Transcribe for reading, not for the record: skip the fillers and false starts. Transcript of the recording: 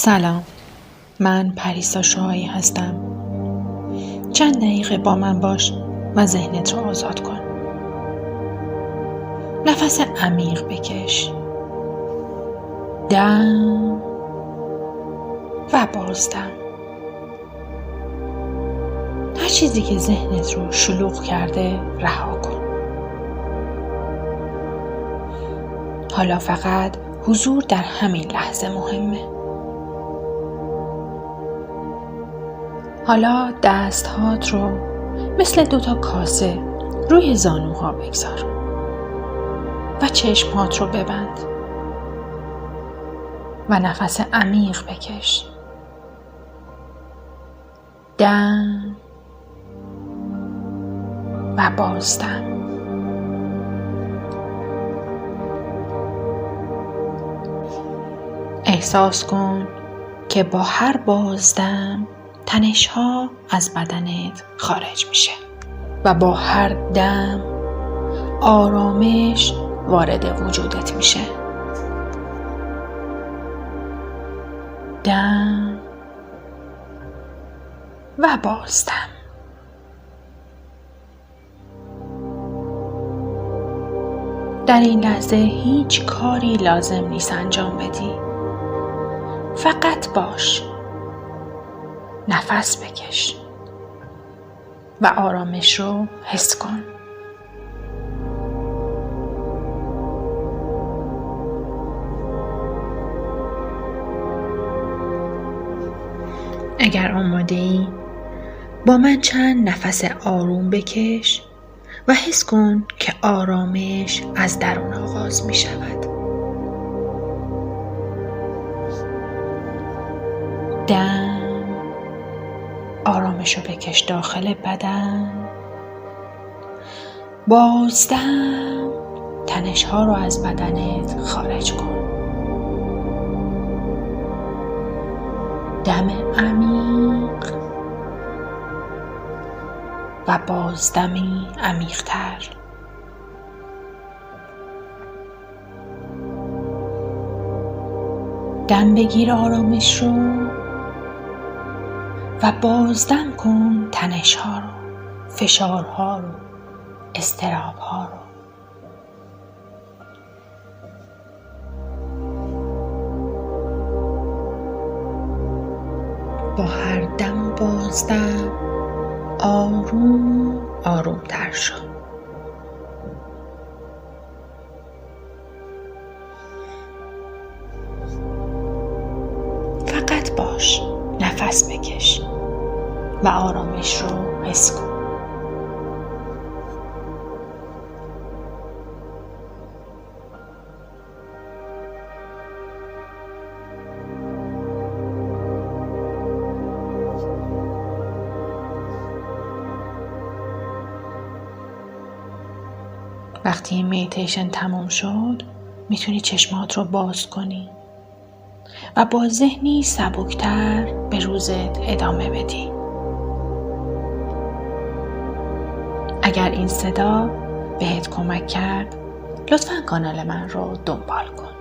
سلام، من پریسا شاهی هستم. چند دقیقه با من باش و ذهنت رو آزاد کن. نفس عمیق بکش. دم و بازدم. هر چیزی که ذهنت رو شلوغ کرده رها کن. حالا فقط حضور در همین لحظه مهمه. حالا دست‌هات رو مثل 2 کاسه روی زانوها بگذار و چشم‌هات رو ببند و نفس عمیق بکش. دم و بازدم. احساس کن که با هر بازدم تنش‌ها از بدنت خارج میشه و با هر دم آرامش وارد وجودت میشه. دم و بازدم. در این لحظه هیچ کاری لازم نیست انجام بدی. فقط باش. نفس بکش و آرامش رو حس کن. اگر آماده ای با من چند نفس آروم بکش و حس کن که آرامش از درون آغاز می شود. دم آرامش رو بکش داخل بدن. بازدم تنش ها رو از بدنت خارج کن. دم عمیق و بازدمی عمیق‌تر. دم بگیر آرامش رو و بازدم کن تنش ها رو، فشارها رو، اضطراب ها رو. با هر دم و بازدم آروم آروم تر شو. فقط باش. نفس بکش و آرامش رو حس کن. وقتی این میدیتیشن تموم شد میتونی چشمات رو باز کنی و با ذهنی سبکتر به روزت ادامه بدی. اگر این صدا بهت کمک کرد لطفاً کانال من رو دنبال کن.